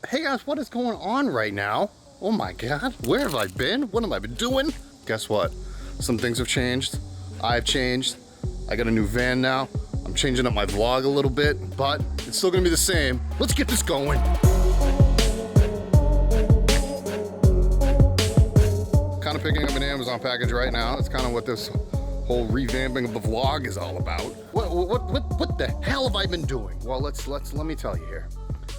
Hey guys, what is going on right now? Oh my God, where have I been? What have I been doing? Guess what? Some things have changed. I've changed. I got a new van now. I'm changing up my vlog a little bit, but it's still gonna be the same. Let's get this going. Kind of picking up an Amazon package right now. That's kind of what this whole revamping of the vlog is all about. What the hell have I been doing? Well, let me tell you here.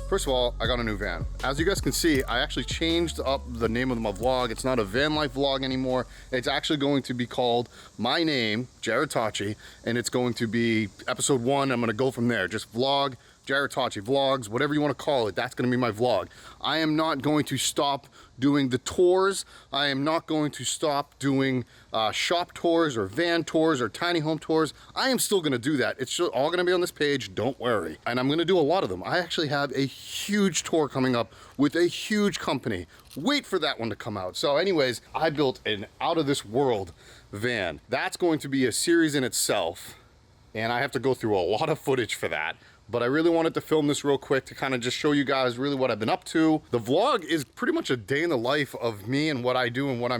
First of all, I got a new van. As you guys can see, I actually changed up the name of my vlog. It's not a VanLife vlog anymore. It's actually going to be called my name, Jarrod Tocci, and it's going to be episode 1. I'm gonna go from there. Just vlog, Jarrod Tocci vlogs, whatever you want to call it. That's gonna be my vlog. I am not going to stop doing the tours. I am not going to stop doing shop tours or van tours or tiny home tours. I am still gonna do that. It's all gonna be on this page, don't worry. And I'm gonna do a lot of them. I actually have a huge tour coming up with a huge company. Wait for that one to come out. So anyways, I built an out of this world van. That's going to be a series in itself. And I have to go through a lot of footage for that. But I really wanted to film this real quick to kind of just show you guys really what I've been up to. The vlog is pretty much a day in the life of me and what I do and what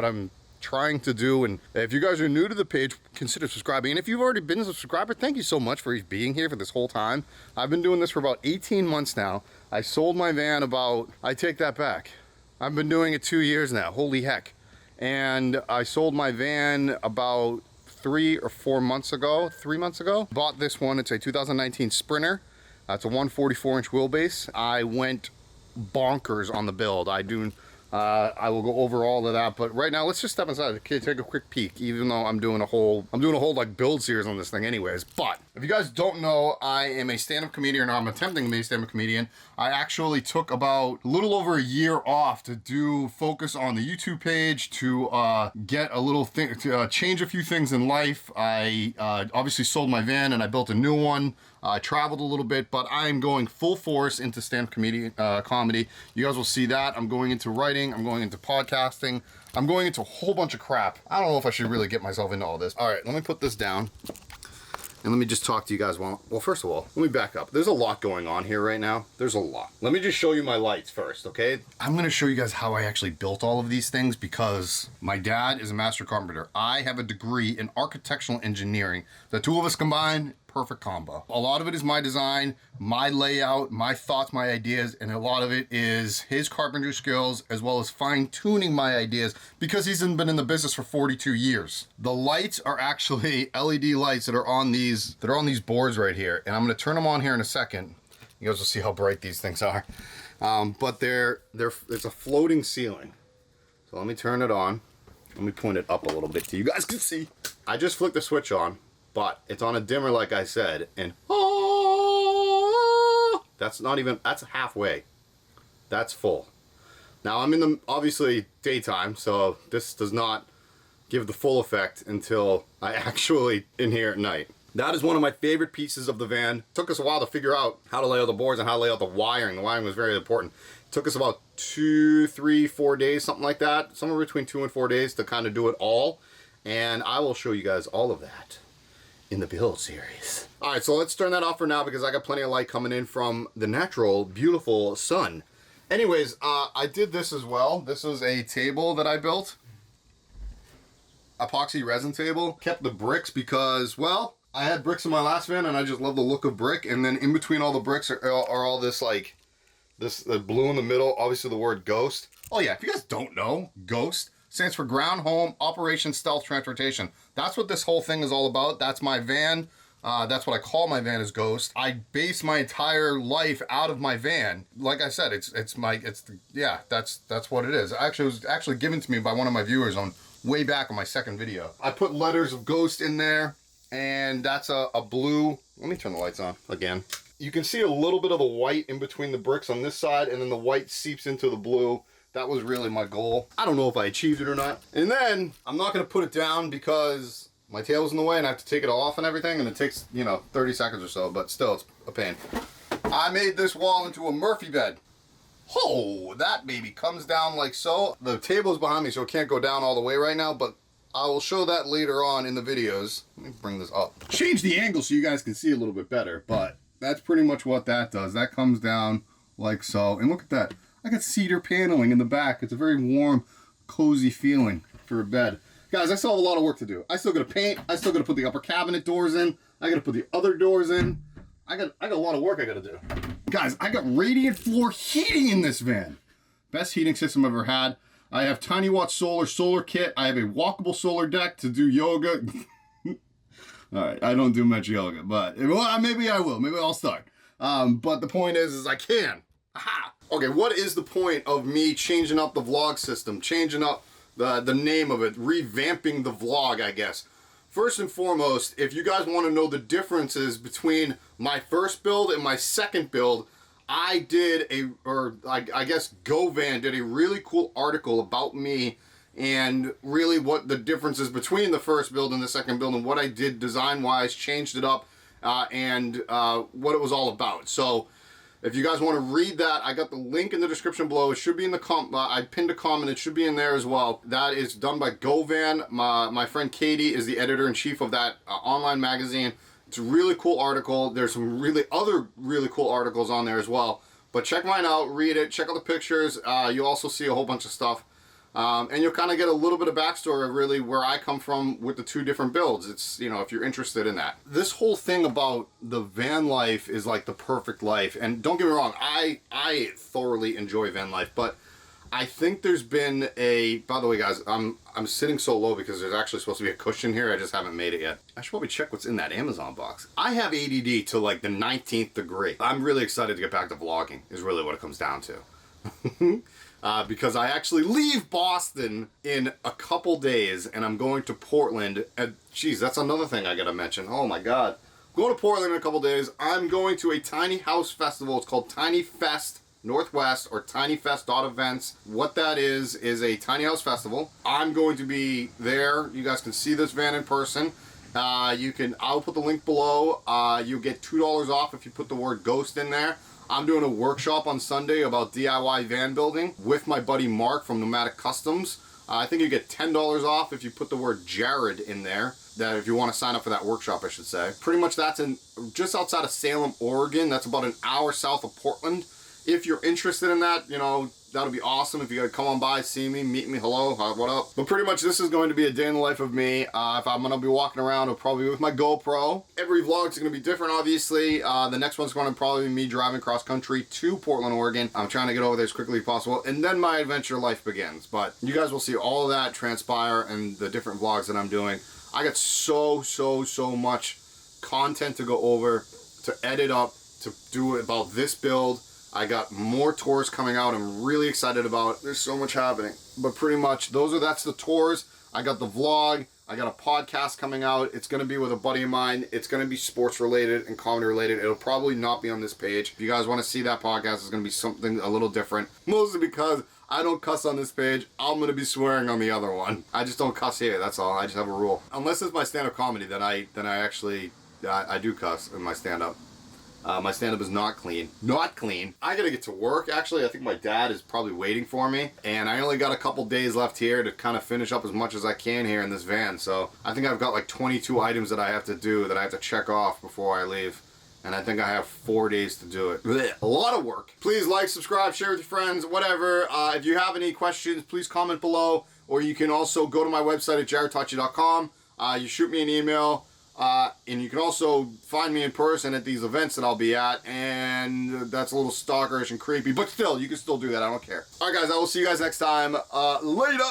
I'm trying to do. And if you guys are new to the page, consider subscribing. And if you've already been a subscriber, thank you so much for being here for this whole time. I've been doing this for about 18 months now. I sold my van I take that back. I've been doing it 2 years now, holy heck. And I sold my van about 3 or 4 months ago, 3 months ago. Bought this one, it's a 2019 Sprinter. It's a 144-inch wheelbase. I went bonkers on the build. I will go over all of that, but right now let's just step inside. Okay, take a quick peek, even though I'm doing a whole like build series on this thing anyways. But if you guys don't know, I am a stand-up comedian, or I'm attempting to be a stand-up comedian. I actually took about a little over a year off to focus on the YouTube page, to get a little thing, to change a few things in life. I obviously sold my van and I built a new one. I traveled a little bit, but I'm going full force into stand-up comedy. You guys will see that. I'm going into writing. I'm going into podcasting. I'm going into a whole bunch of crap. I don't know if I should really get myself into all this. All right, let me put this down. And let me just talk to you guys. Well, first of all, let me back up. There's a lot going on here right now. There's a lot. Let me just show you my lights first, okay? I'm gonna show you guys how I actually built all of these things, because my dad is a master carpenter. I have a degree in architectural engineering. The two of us combined, perfect combo. A lot of it is my design, my layout, my thoughts, my ideas, and a lot of it is his carpentry skills, as well as fine-tuning my ideas, because he's been in the business for 42 years. The lights are actually LED lights that are on these boards right here, and I'm gonna turn them on here in a second. You guys will see how bright these things are. But it's a floating ceiling. So let me turn it on. Let me point it up a little bit so you guys can see. I just flicked the switch on, but it's on a dimmer like I said, and that's halfway. That's full. Now I'm in the, obviously, daytime, so this does not give the full effect until I actually in here at night. That is one of my favorite pieces of the van. It took us a while to figure out how to lay out the boards and how to lay out the wiring. The wiring was very important. It took us about 2, 3, 4 days, something like that. Somewhere between 2 and 4 days to kind of do it all. And I will show you guys all of that in the build series. All right, so let's turn that off for now, because I got plenty of light coming in from the natural, beautiful sun. Anyways, I did this as well. This was a table that I built. Epoxy resin table. Kept the bricks because, well, I had bricks in my last van and I just love the look of brick. And then in between all the bricks are all this, like, the blue in the middle, obviously the word ghost. Oh yeah, if you guys don't know, ghost stands for Ground Home Operation Stealth Transportation. That's what this whole thing is all about. That's my van. That's what I call my van, is Ghost. I base my entire life out of my van. Like I said, that's what it is. Actually, it was actually given to me by one of my viewers on way back on my second video. I put letters of Ghost in there, and that's a blue. Let me turn the lights on again. You can see a little bit of the white in between the bricks on this side, and then the white seeps into the blue. That was really my goal. I don't know if I achieved it or not. And then I'm not gonna put it down because my table's in the way and I have to take it off and everything, and it takes, 30 seconds or so, but still, it's a pain. I made this wall into a Murphy bed. Oh, that baby comes down like so. The table's behind me, so it can't go down all the way right now, but I will show that later on in the videos. Let me bring this up. Change the angle so you guys can see a little bit better, but that's pretty much what that does. That comes down like so. And look at that. I got cedar paneling in the back. It's a very warm, cozy feeling for a bed. Guys, I still have a lot of work to do. I still got to paint. I still got to put the upper cabinet doors in. I got to put the other doors in. I got a lot of work I got to do. Guys, I got radiant floor heating in this van. Best heating system I've ever had. I have tiny watt solar kit. I have a walkable solar deck to do yoga. All right, I don't do much yoga, but well, maybe I will. Maybe I'll start. But the point is I can. Aha! Okay, what is the point of me changing up the vlog system, changing up the name of it, revamping the vlog, I guess? First and foremost, if you guys want to know the differences between my first build and my second build, I did I guess GoVan did a really cool article about me and really what the differences between the first build and the second build and what I did design-wise, changed it up, and what it was all about. So if you guys want to read that, I got the link in the description below. It should be in the I pinned a comment. It should be in there as well. That is done by GoVan. My friend Katie is the editor-in-chief of that online magazine. It's a really cool article. There's some other really cool articles on there as well. But check mine out, read it, check out the pictures. You'll also see a whole bunch of stuff. And you'll kind of get a little bit of backstory of really where I come from with the two different builds. It's, you know, if you're interested in that. This whole thing about the van life is like the perfect life. And don't get me wrong, I thoroughly enjoy van life, but I think there's been by the way guys, I'm sitting so low because there's actually supposed to be a cushion here. I just haven't made it yet. I should probably check what's in that Amazon box. I have ADD to like the 19th degree. I'm really excited to get back to vlogging is really what it comes down to. Because I actually leave Boston in a couple days and I'm going to Portland. And geez, that's another thing I gotta mention. Oh my God. I'm going to Portland in a couple days. I'm going to a tiny house festival. It's called Tiny Fest Northwest or tinyfest.events. What that is a tiny house festival. I'm going to be there. You guys can see this van in person. I'll put the link below. You'll get $2 off if you put the word ghost in there. I'm doing a workshop on Sunday about DIY van building with my buddy Mark from Nomadic Customs. I think you get $10 off if you put the word Jarrod in there. That if you want to sign up for that workshop, I should say. Pretty much that's just outside of Salem, Oregon. That's about an hour south of Portland. If you're interested in that, you know, that'll be awesome. If you gotta come on by, see me, meet me, hello, what up? But pretty much this is going to be a day in the life of me. If I'm gonna be walking around, it'll probably be with my GoPro. Every vlog's gonna be different, obviously. The next one's gonna probably be me driving cross country to Portland, Oregon. I'm trying to get over there as quickly as possible, and then my adventure life begins. But you guys will see all of that transpire and the different vlogs that I'm doing. I got so much content to go over, to edit up, to do about this build. I got more tours coming out I'm really excited about. There's so much happening. But pretty much that's the tours. I got the vlog. I got a podcast coming out. It's going to be with a buddy of mine. It's going to be sports related and comedy related. It'll probably not be on this page. If you guys want to see that podcast, it's going to be something a little different. Mostly because I don't cuss on this page. I'm going to be swearing on the other one. I just don't cuss here. That's all. I just have a rule. Unless it's my stand-up comedy, then I actually do cuss in my stand-up. My stand-up is not clean. Not clean. I gotta get to work, actually. I think my dad is probably waiting for me. And I only got a couple days left here to kind of finish up as much as I can here in this van. So I think I've got like 22 items that I have to do, that I have to check off before I leave. And I think I have 4 days to do it. Blech. A lot of work. Please like, subscribe, share with your friends, whatever. If you have any questions, please comment below. Or you can also go to my website at jarrodtocci.com. You shoot me an email. And you can also find me in person at these events that I'll be at, and that's a little stalkerish and creepy, but still, you can still do that, I don't care. Alright guys, I will see you guys next time. Later!